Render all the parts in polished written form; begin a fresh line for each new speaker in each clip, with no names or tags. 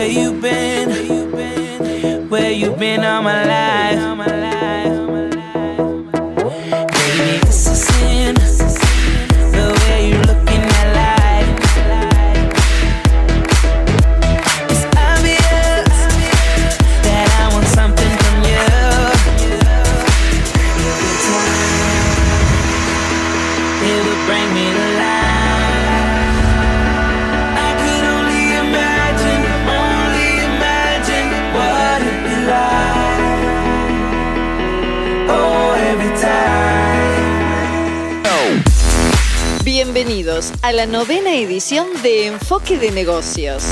Where you been? Where you been all my life? Baby, this is sin. The way you look in that light. It's obvious that I want something from you. Every time it would bring me to life. I could only imagine what it'd be like. Oh, every time.
Bienvenidos a la 9ª edición de Enfoque de Negocios.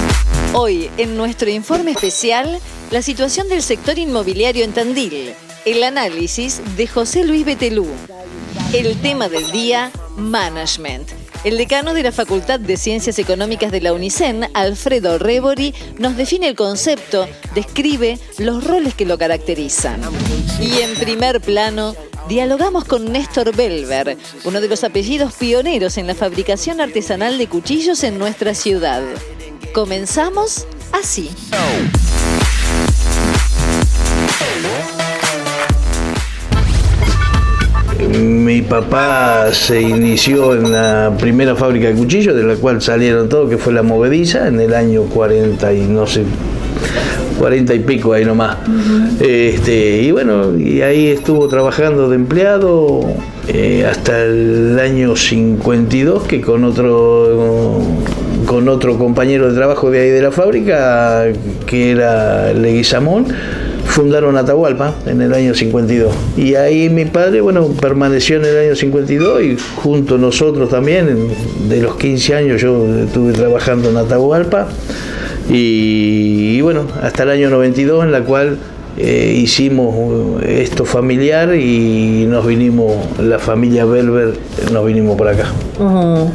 Hoy, en nuestro informe especial, la situación del sector inmobiliario en Tandil, el análisis de José Luis Betelú. El tema del día, management. El decano de la Facultad de Ciencias Económicas de la UNICEN, Alfredo Rebori, nos define el concepto, describe los roles que lo caracterizan. Y en primer plano, dialogamos con Néstor Belver, uno de los apellidos pioneros en la fabricación artesanal de cuchillos en nuestra ciudad. Comenzamos así.
Mi papá se inició en la primera fábrica de cuchillos, de la cual salieron todos, que fue la Movediza, en el año 40 y no sé, 40 y pico ahí nomás. Y bueno, y ahí estuvo trabajando de empleado hasta el año 52, que con otro compañero de trabajo de ahí de la fábrica, que era Leguizamón, fundaron Atahualpa en el año 52. Y ahí mi padre, bueno, permaneció en el año 52 y junto a nosotros también, de los 15 años yo estuve trabajando en Atahualpa. Y bueno, hasta el año 92, en la cual hicimos esto familiar y nos vinimos, la familia Belver, nos vinimos por acá.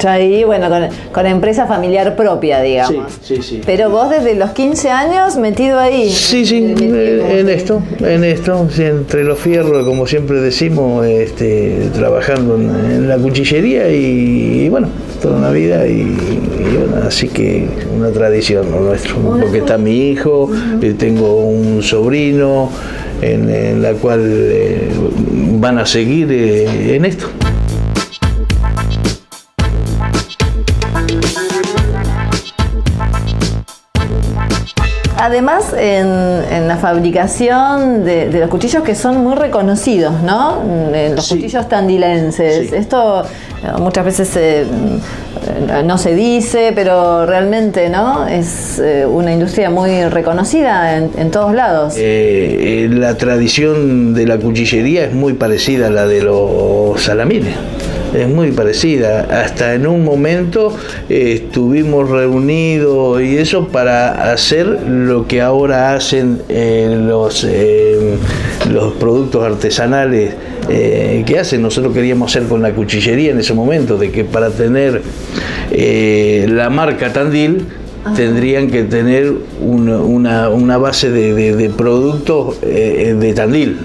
Ya ahí, bueno, con empresa familiar propia, digamos.
Sí.
Pero vos desde los 15 años metido ahí.
Sí, en esto, sí, entre los fierros, como siempre decimos, trabajando en la cuchillería y bueno, toda una vida y bueno, así que una tradición, ¿no?, nuestro, porque está mi hijo, tengo un sobrino en la cual van a seguir en esto.
Además, en la fabricación de los cuchillos que son muy reconocidos, ¿no? Los cuchillos tandilenses. Sí. Esto muchas veces no se dice, pero realmente, ¿no?, es una industria muy reconocida en todos lados.
La tradición de la cuchillería es muy parecida a la de los salamines. Es muy parecida. Hasta en un momento estuvimos reunidos y eso para hacer lo que ahora hacen los productos artesanales que hacen. Nosotros queríamos hacer con la cuchillería en ese momento, de que para tener la marca Tandil tendrían que tener una base de productos de Tandil.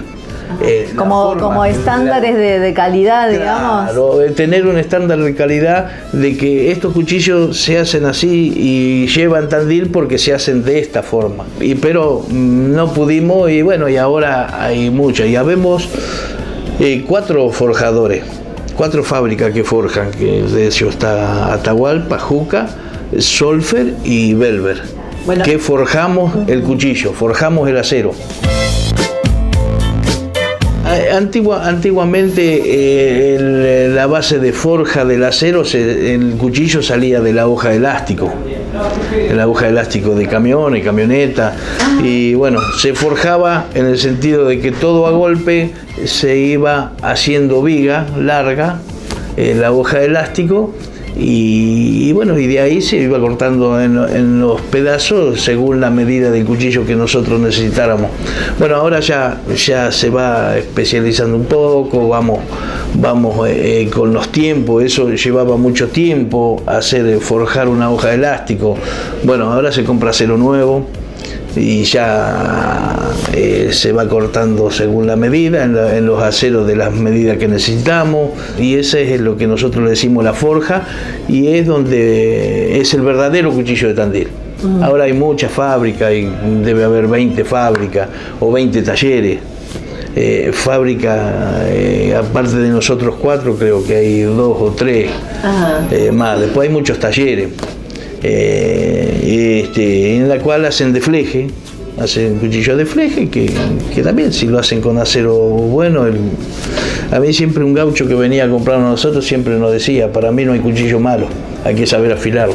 Como estándares de calidad, digamos.
Claro, tener un estándar de calidad de que estos cuchillos se hacen así y llevan Tandil porque se hacen de esta forma. Pero no pudimos y bueno, y ahora hay muchas. Ya vemos 4 forjadores, 4 fábricas que forjan, que de hecho está Atahualpa, Juca, Solfer y Belver, bueno, que forjamos el cuchillo, forjamos el acero. Antiguamente la base de forja del acero, el cuchillo salía de la hoja de elástico, de camiones, camioneta, y bueno, se forjaba en el sentido de que todo a golpe se iba haciendo viga larga, la hoja de elástico, y bueno, y de ahí se iba cortando en los pedazos según la medida del cuchillo que nosotros necesitáramos. Bueno, ahora ya se va especializando un poco, vamos con los tiempos. Eso llevaba mucho tiempo forjar una hoja de elástico. Bueno, ahora se compra acero nuevo y ya se va cortando según la medida, en los aceros de las medidas que necesitamos, y ese es lo que nosotros le decimos la forja, y es donde es el verdadero cuchillo de Tandil. Ahora hay muchas fábricas, y debe haber 20 fábricas o 20 talleres. Aparte de nosotros 4, creo que hay 2 o 3 más. Después hay muchos talleres en la cual hacen de fleje, hacen cuchillos de fleje, que también si lo hacen con acero bueno. A mí siempre un gaucho que venía a comprarnos a nosotros siempre nos decía: para mí no hay cuchillo malo, hay que saber afilarlo.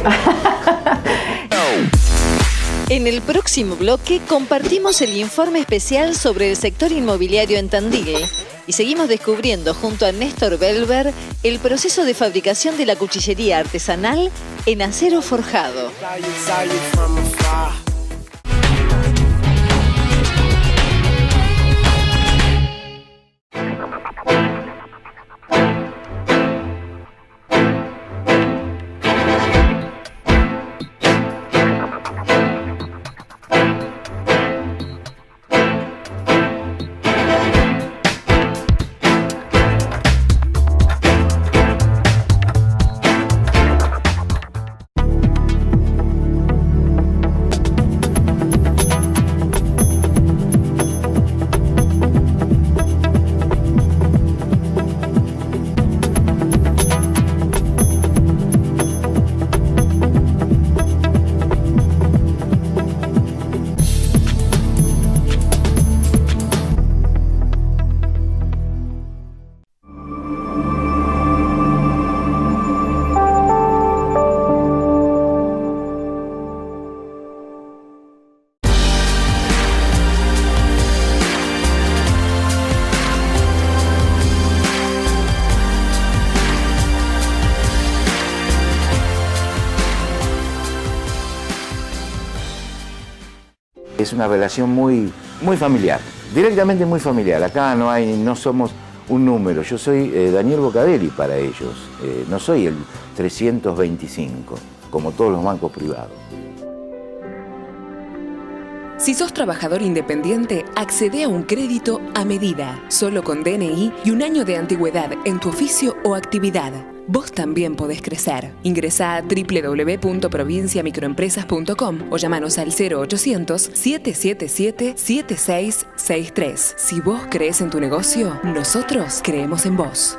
En el próximo bloque compartimos el informe especial sobre el sector inmobiliario en Tandil y seguimos descubriendo junto a Néstor Belver el proceso de fabricación de la cuchillería artesanal en acero forjado.
Es una relación muy familiar, directamente muy familiar. Acá no somos un número. Yo soy Daniel Bocadelli para ellos. No soy el 325, como todos los bancos privados.
Si sos trabajador independiente, accede a un crédito a medida, solo con DNI y un año de antigüedad en tu oficio o actividad. Vos también podés crecer. Ingresá a www.provinciamicroempresas.com o llamanos al 0800-777-7663. Si vos crees en tu negocio, nosotros creemos en vos.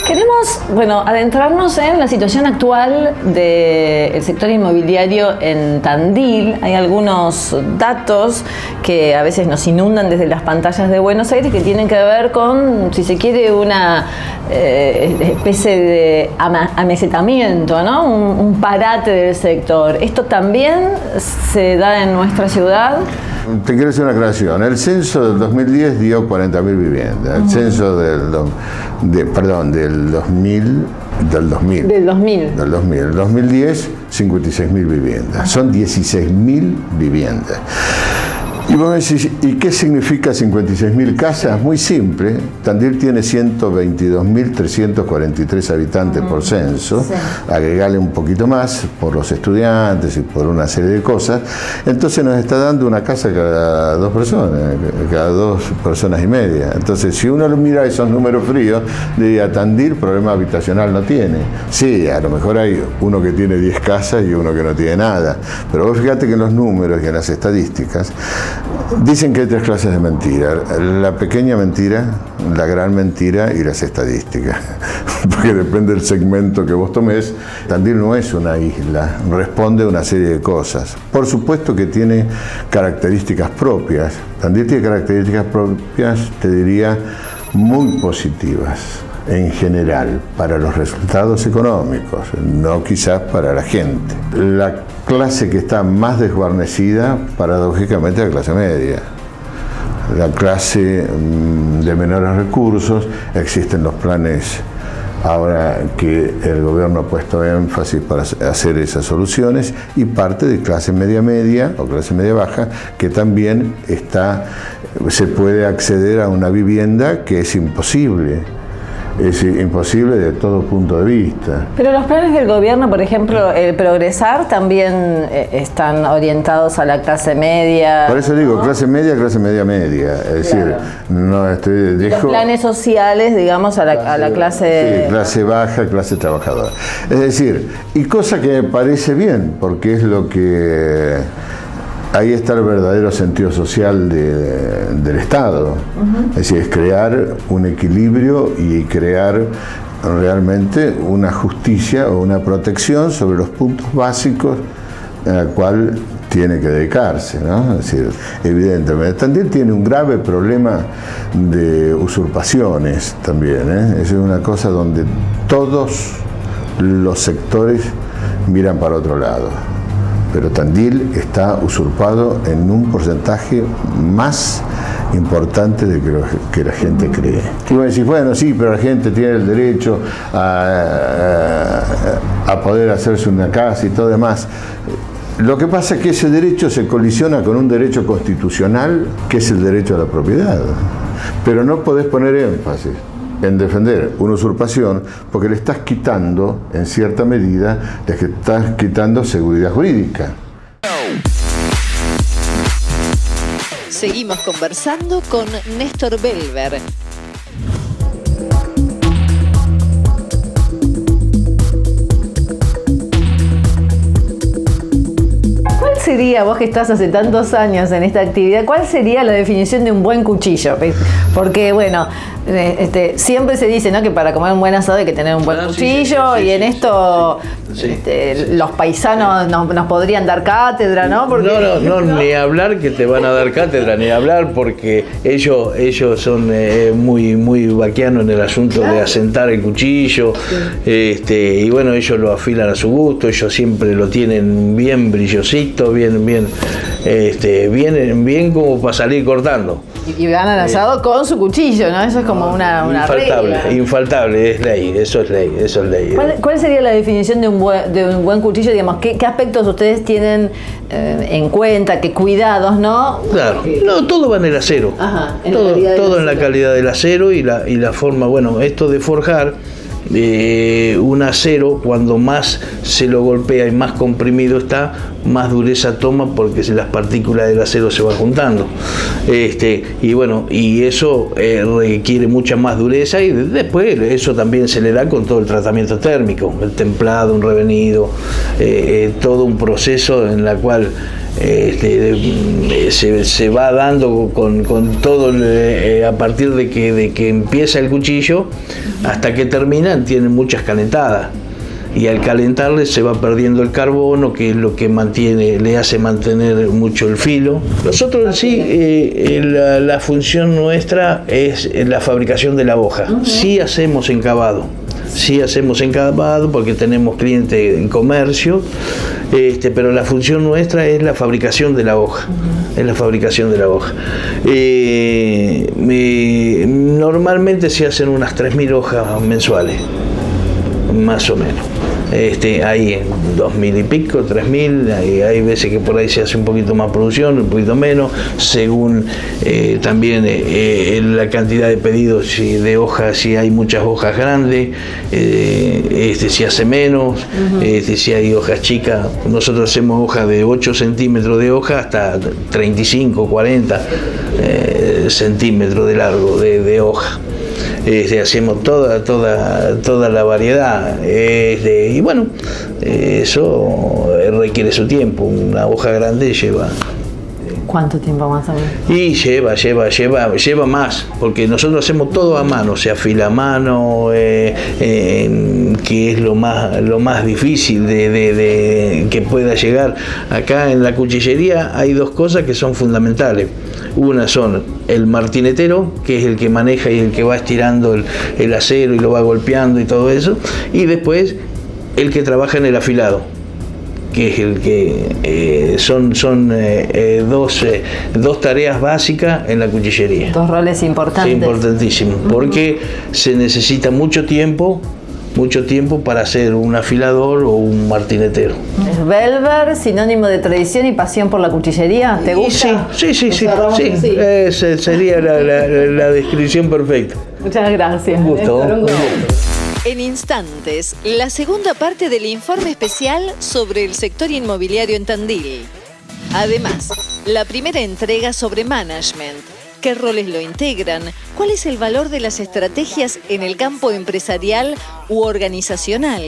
Queremos, adentrarnos en la situación actual del sector inmobiliario en Tandil. Hay algunos datos que a veces nos inundan desde las pantallas de Buenos Aires que tienen que ver con, si se quiere, una especie de amesetamiento, ¿no? Un parate del sector. ¿Esto también se da en nuestra ciudad?
Te quiero hacer una aclaración. El censo del 2010 dio 40.000 viviendas. El censo del 2000. Del 2010, 56.000 viviendas. Son 16.000 viviendas. Y vos me decís, ¿y qué significa 56.000 casas? Muy simple. Tandil tiene 122.343 habitantes por censo. Sí. Agregale un poquito más por los estudiantes y por una serie de cosas. Entonces nos está dando una casa cada 2 personas, cada 2 personas y media. Entonces, si uno mira esos números fríos, diría, Tandil problema habitacional no tiene. Sí, a lo mejor hay uno que tiene 10 casas y uno que no tiene nada. Pero vos fíjate que en los números y en las estadísticas dicen que hay 3 clases de mentira: la pequeña mentira, la gran mentira y las estadísticas. Porque depende del segmento que vos tomes. Tandil no es una isla, responde a una serie de cosas. Por supuesto que tiene características propias. Tandil tiene características propias, te diría, muy positivas en general para los resultados económicos, no quizás para la gente. La clase que está más desguarnecida, paradójicamente, es la clase media. La clase de menores recursos, existen los planes ahora que el gobierno ha puesto énfasis para hacer esas soluciones, y parte de clase media o clase media baja que también se puede acceder a una vivienda que es imposible es imposible de todo punto de vista.
Pero los planes del gobierno, por ejemplo, el Progresar, también están orientados a la clase media.
Por eso digo,
¿no?
clase media, media. Es decir, no
los planes sociales, digamos, a la clase...
Sí, clase baja, clase trabajadora. Es decir, y cosa que me parece bien, porque es lo que... Ahí está el verdadero sentido social del Estado. Es decir, es crear un equilibrio y crear realmente una justicia o una protección sobre los puntos básicos al cual tiene que dedicarse, ¿no? Es decir, evidentemente. Tandil tiene un grave problema de usurpaciones también, ¿eh? Es una cosa donde todos los sectores miran para otro lado. Pero Tandil está usurpado en un porcentaje más importante de lo que la gente cree. Y vos decís, bueno, sí, pero la gente tiene el derecho a poder hacerse una casa y todo demás. Lo que pasa es que ese derecho se colisiona con un derecho constitucional, que es el derecho a la propiedad. Pero no podés poner énfasis en defender una usurpación porque le estás quitando, en cierta medida, le estás quitando seguridad jurídica.
Seguimos conversando con Néstor Belver.
¿Cuál sería, vos que estás hace tantos años en esta actividad, cuál sería la definición de un buen cuchillo? Porque, bueno, siempre se dice, ¿no?, que para comer un buen asado hay que tener un buen cuchillo, y en esto los paisanos nos podrían dar cátedra, ¿no? Porque,
No, ni hablar que te van a dar cátedra, ni hablar, porque ellos son muy vaquianos en el asunto de asentar el cuchillo, y bueno, ellos lo afilan a su gusto, ellos siempre lo tienen bien brillosito, bien como para salir cortando.
Y van al asado con su cuchillo, ¿no? Eso es como una regla.
Infaltable, es ley, eso es ley.
¿Cuál sería la definición de un buen cuchillo? Digamos, ¿qué aspectos ustedes tienen en cuenta? ¿Qué cuidados, no?
Claro, no, todo va en el acero.
Ajá,
todo en la calidad del acero y la forma, bueno, esto de forjar. Un acero, cuando más se lo golpea y más comprimido está, más dureza toma, porque las partículas del acero se van juntando, y bueno, y eso requiere mucha más dureza, y después eso también se le da con todo el tratamiento térmico, el templado, un revenido, todo un proceso en la cual se va dando con todo a partir de que empieza el cuchillo hasta que termina. Tienen muchas calentadas, y al calentarle se va perdiendo el carbono, que es lo que le hace mantener mucho el filo. Nosotros en sí, la función nuestra es la fabricación de la hoja. Sí hacemos encabado, porque tenemos clientes en comercio, pero la función nuestra es la fabricación de la hoja. Normalmente se hacen unas 3.000 hojas mensuales, más o menos. Hay 2.000 y pico, 3.000, hay veces que por ahí se hace un poquito más producción, un poquito menos, según también la cantidad de pedidos de hojas, si hay muchas hojas grandes, si hace menos, si hay hojas chicas. Nosotros hacemos hojas de 8 centímetros de hoja hasta 35, 40 centímetros de largo de hoja. Hacemos toda la variedad, y bueno, eso requiere su tiempo. Una hoja grande lleva...
¿Cuánto tiempo más o menos?
Y lleva más, porque nosotros hacemos todo a mano, se afila a mano, que es lo más difícil de que pueda llegar. Acá en la cuchillería hay dos cosas que son fundamentales. Una son el martinetero, que es el que maneja y el que va estirando el acero y lo va golpeando y todo eso, y después el que trabaja en el afilado, que es el que son dos tareas básicas en la cuchillería.
Dos roles importantes.
Sí, importantísimos, porque se necesita mucho tiempo mucho tiempo para ser un afilador o un martinetero.
¿Es Belver, sinónimo de tradición y pasión por la cuchillería? ¿Te gusta?
Sí. Esa sería la descripción perfecta.
Muchas gracias.
Un gusto.
En instantes, la segunda parte del informe especial sobre el sector inmobiliario en Tandil. Además, la primera entrega sobre management. ¿Qué roles lo integran? ¿Cuál es el valor de las estrategias en el campo empresarial u organizacional?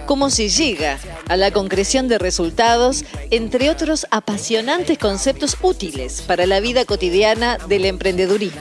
¿Cómo se llega a la concreción de resultados? Entre otros apasionantes conceptos útiles para la vida cotidiana del emprendedurismo.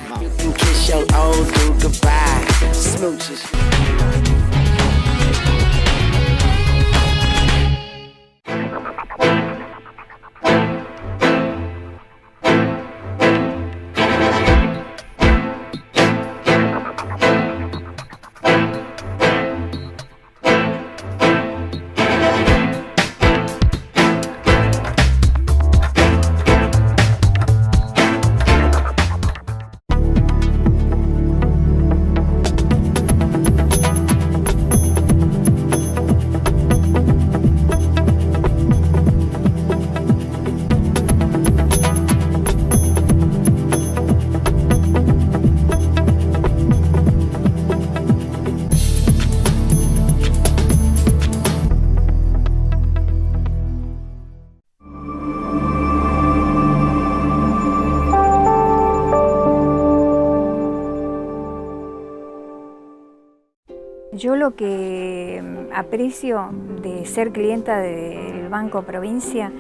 Yo lo que aprecio de ser clienta del Banco Provincia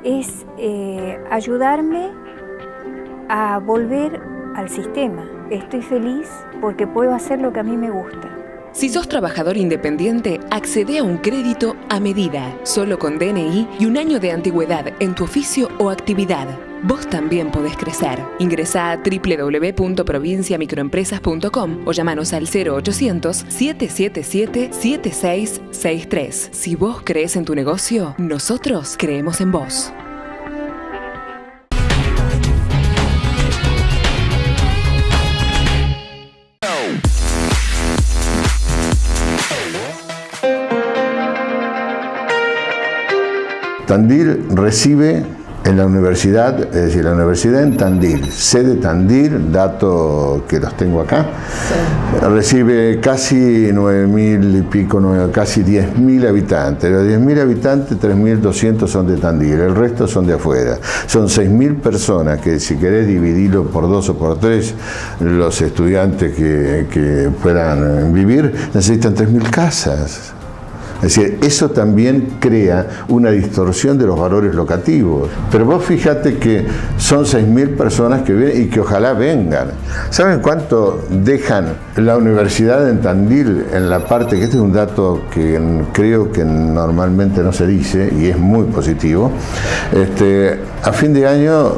es ayudarme a volver al sistema. Estoy feliz porque puedo hacer lo que a mí me gusta.
Si sos trabajador independiente, accede a un crédito a medida, solo con DNI y un año de antigüedad en tu oficio o actividad. Vos también podés crecer. Ingresá a www.provinciamicroempresas.com o llamanos al 0800-777-7663. Si vos crees en tu negocio, nosotros creemos en vos.
Tandil recibe en la universidad, es decir, la universidad en Tandil, sede Tandil, dato que los tengo acá, recibe casi 9.000 y pico, casi 10.000 habitantes. De los 10.000 habitantes, 3.200 son de Tandil, el resto son de afuera. Son 6.000 personas que, si querés dividirlo por 2 o por 3, los estudiantes que puedan vivir, necesitan 3.000 casas. Es decir, eso también crea una distorsión de los valores locativos. Pero vos fíjate que son 6.000 personas que vienen y que ojalá vengan. ¿Saben cuánto dejan la universidad en Tandil en la parte, que este es un dato que creo que normalmente no se dice y es muy positivo? A fin de año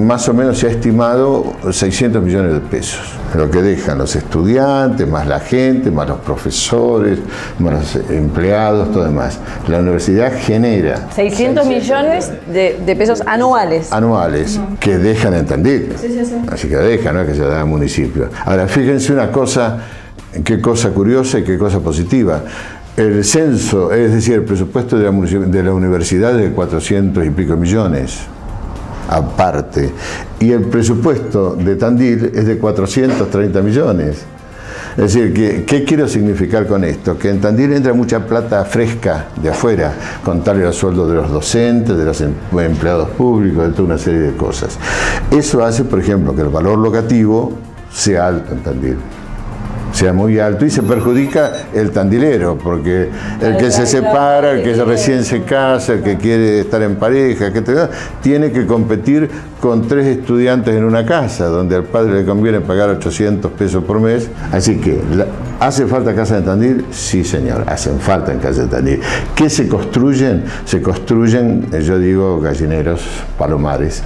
más o menos se ha estimado 600 millones de pesos, lo que dejan los estudiantes, más la gente, más los profesores, más los empleados, todo demás. La universidad genera
600 millones de pesos anuales.
Anuales, que dejan en Tandil. Sí. Así que dejan, no es que se da al municipio. Ahora, fíjense una cosa, qué cosa curiosa y qué cosa positiva. El censo, es decir, el presupuesto de la universidad es de 400 y pico millones. Aparte, y el presupuesto de Tandil es de 430 millones. Es decir, ¿qué quiero significar con esto? Que en Tandil entra mucha plata fresca de afuera, contarle los sueldos de los docentes, de los empleados públicos, de toda una serie de cosas. Eso hace, por ejemplo, que el valor locativo sea alto en Tandil, sea muy alto, y se perjudica el tandilero, porque el que se separa, el que recién se casa, el que quiere estar en pareja, tiene que competir con 3 estudiantes en una casa, donde al padre le conviene pagar 800 pesos por mes. Así que, ¿hace falta casa en Tandil? Sí, señor, hacen falta en casa de Tandil. ¿Qué se construyen? Se construyen, yo digo, gallineros, palomares,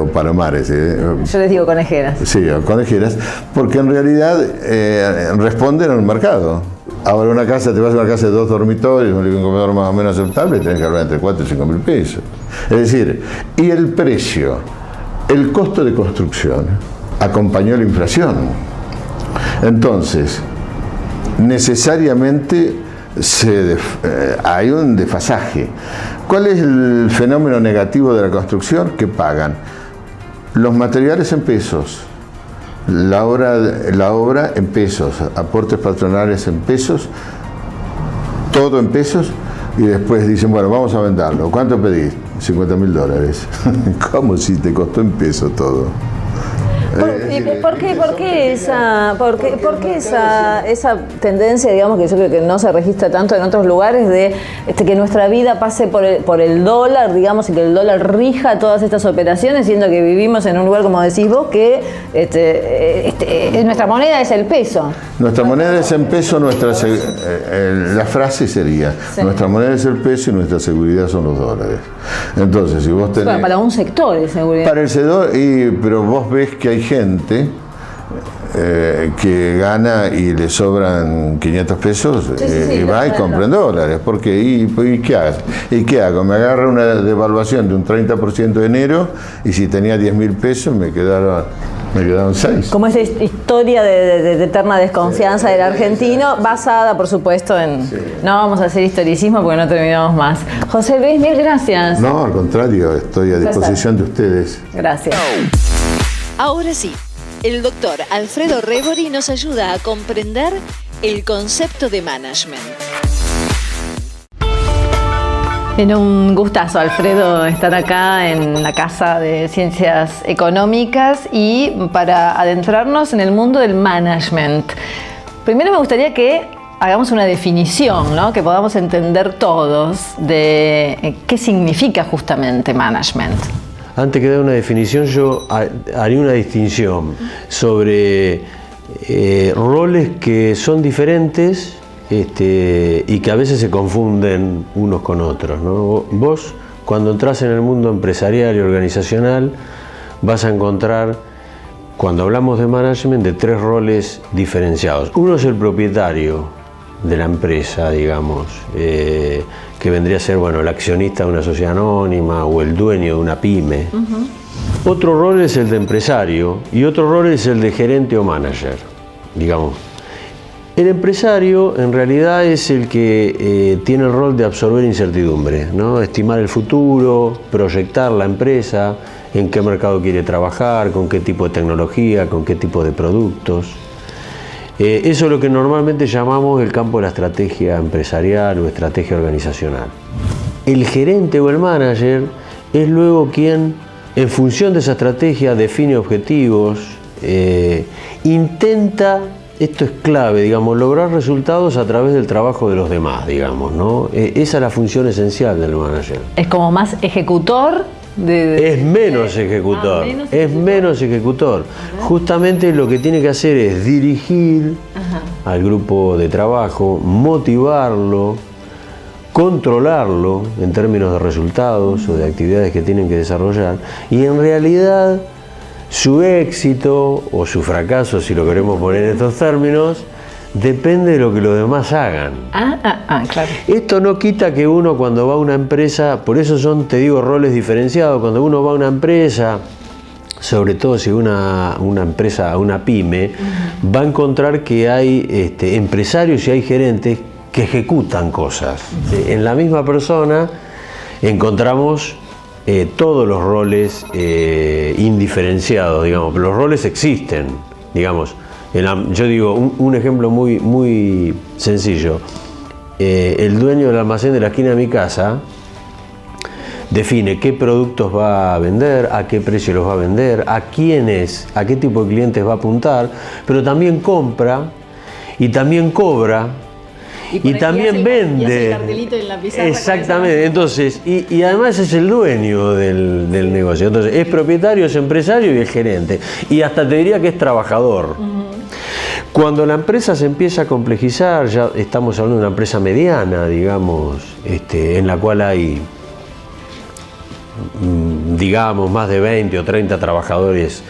o palomares.
Yo les digo conejeras.
Sí, conejeras, porque en realidad responden al mercado. Ahora una casa, te vas a una casa de 2 dormitorios, un living comedor más o menos aceptable, tenés que hablar entre 4 y 5 mil pesos. Es decir, y el precio, el costo de construcción acompañó la inflación. Entonces, necesariamente hay un desfasaje. ¿Cuál es el fenómeno negativo de la construcción? Que pagan los materiales en pesos, la obra en pesos, aportes patronales en pesos, todo en pesos, y después dicen, bueno, vamos a venderlo. ¿Cuánto pedís? $50.000. ¿Cómo si te costó en pesos todo?
¿Por qué esa tendencia, digamos, que yo creo que no se registra tanto en otros lugares, de que nuestra vida pase por el dólar, digamos, y que el dólar rija todas estas operaciones, siendo que vivimos en un lugar, como decís vos, que nuestra moneda es el peso?
Nuestra moneda es el peso, la frase sería, sí, nuestra moneda es el peso y nuestra seguridad son los dólares. Entonces, si vos tenés...
Bueno, para un sector de seguridad.
Para el sector, pero vos ves que hay gente que gana y le sobran 500 pesos y va y compra en dólares. ¿Por qué? ¿Y qué hago? ¿Y qué hago? Me agarra una devaluación de un 30% de enero y si tenía 10.000 pesos me quedaron 6.
Como esa historia de eterna desconfianza del argentino, basada, por supuesto, en... Sí. No vamos a hacer historicismo porque no terminamos más. José Luis, mil gracias.
No, al contrario, estoy a disposición de ustedes.
Gracias.
Ahora sí, el doctor Alfredo Rebori nos ayuda a comprender el concepto de management.
Era un gustazo, Alfredo, estar acá en la Casa de Ciencias Económicas y para adentrarnos en el mundo del management. Primero me gustaría que hagamos una definición, ¿no? Que podamos entender todos de qué significa justamente management.
Antes que dar una definición, yo haría una distinción sobre roles que son diferentes y que a veces se confunden unos con otros, ¿no? Vos, cuando entras en el mundo empresarial y organizacional, vas a encontrar, cuando hablamos de management, de 3 roles diferenciados. Uno es el propietario de la empresa, digamos, que vendría a ser, bueno, el accionista de una sociedad anónima o el dueño de una pyme. Uh-huh. Otro rol es el de empresario y otro rol es el de gerente o manager, digamos. El empresario en realidad es el que tiene el rol de absorber incertidumbre, ¿no? Estimar el futuro, proyectar la empresa, en qué mercado quiere trabajar, con qué tipo de tecnología, con qué tipo de productos. Eso es lo que normalmente llamamos el campo de la estrategia empresarial o estrategia organizacional. El gerente o el manager es luego quien, en función de esa estrategia, define objetivos, intenta, esto es clave, digamos, lograr resultados a través del trabajo de los demás, digamos, ¿no? Esa es la función esencial del manager.
Es como más ejecutor.
Es menos ejecutor, menos ejecutor. Justamente lo que tiene que hacer es dirigir al grupo de trabajo, motivarlo, controlarlo en términos de resultados o de actividades que tienen que desarrollar, y en realidad su éxito o su fracaso, si lo queremos poner en estos términos, depende de lo que los demás hagan.
Claro.
Esto no quita que uno, cuando va a una empresa, por eso son, te digo, roles diferenciados. Cuando uno va a una empresa, sobre todo si una empresa, una pyme, va a encontrar que hay empresarios y hay gerentes que ejecutan cosas. ¿Sí? En la misma persona encontramos todos los roles indiferenciados, digamos. Los roles existen, digamos. Yo digo, un ejemplo muy sencillo. El dueño del almacén de la esquina de mi casa define qué productos va a vender, a qué precio los va a vender, a quiénes, a qué tipo de clientes va a apuntar, pero también compra y también cobra y también vende. Y hace el cartelito en la pizarra. Exactamente. Entonces, y además es el dueño del negocio. Entonces, es propietario, es empresario y es gerente. Y hasta te diría que es trabajador. Cuando la empresa se empieza a complejizar, ya estamos hablando de una empresa mediana, digamos, en la cual hay, digamos, más de 20 o 30 trabajadores,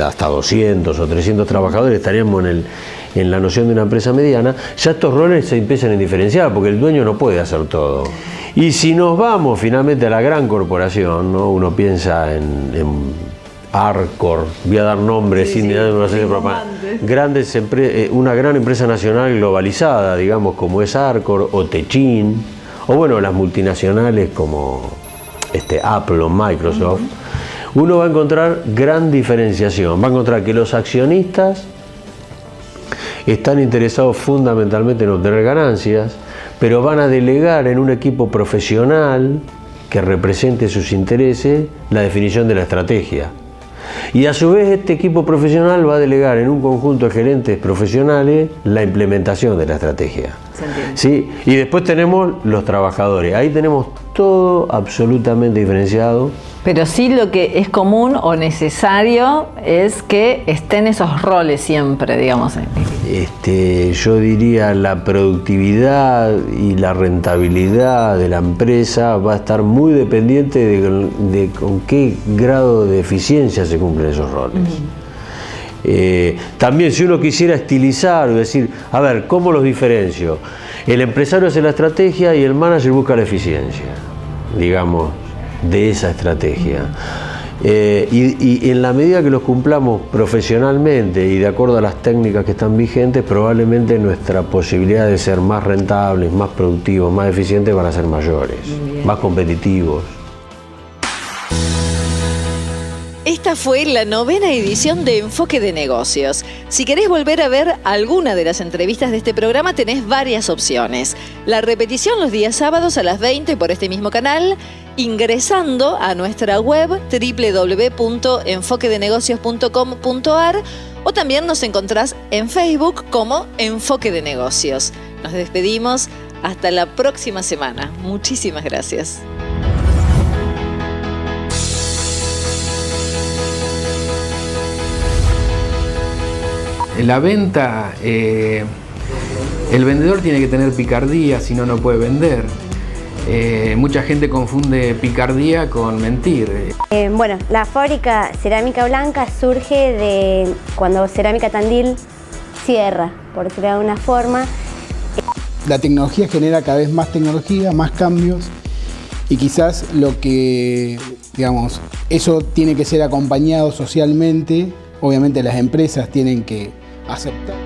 hasta 200 o 300 trabajadores, estaríamos en la noción de una empresa mediana. Ya estos roles se empiezan a diferenciar, porque el dueño no puede hacer todo. Y si nos vamos finalmente a la gran corporación, ¿no? Uno piensa en Arcor, voy a dar nombres sin dar una serie de propaganda. Una gran empresa nacional globalizada, digamos, como es Arcor o Techin, o bueno, las multinacionales como Apple o Microsoft, uno va a encontrar gran diferenciación. Va a encontrar que los accionistas están interesados fundamentalmente en obtener ganancias, pero van a delegar en un equipo profesional que represente sus intereses la definición de la estrategia. Y a su vez este equipo profesional va a delegar en un conjunto de gerentes profesionales la implementación de la estrategia. ¿Sí? Y después tenemos los trabajadores. Ahí tenemos todo absolutamente diferenciado.
Pero sí lo que es común o necesario es que estén esos roles siempre, digamos.
Yo diría la productividad y la rentabilidad de la empresa va a estar muy dependiente de con qué grado de eficiencia se cumplen esos roles. También si uno quisiera estilizar y decir, a ver, ¿cómo los diferencio? El empresario hace la estrategia y el manager busca la eficiencia, digamos, de esa estrategia. Y en la medida que los cumplamos profesionalmente y de acuerdo a las técnicas que están vigentes, probablemente nuestra posibilidad de ser más rentables, más productivos, más eficientes van a ser mayores, más competitivos.
Esta fue la 9ª edición de Enfoque de Negocios. Si querés volver a ver alguna de las entrevistas de este programa, tenés varias opciones. La repetición los días sábados a las 20 por este mismo canal, ingresando a nuestra web www.enfoquedenegocios.com.ar, o también nos encontrás en Facebook como Enfoque de Negocios. Nos despedimos hasta la próxima semana. Muchísimas gracias.
En la venta, el vendedor tiene que tener picardía, si no, no puede vender. Mucha gente confunde picardía con mentir.
Bueno, la fábrica Cerámica Blanca surge de cuando Cerámica Tandil cierra, por decirlo de alguna forma.
La tecnología genera cada vez más tecnología, más cambios, y quizás lo que, digamos, eso tiene que ser acompañado socialmente. Obviamente las empresas tienen que aceptar.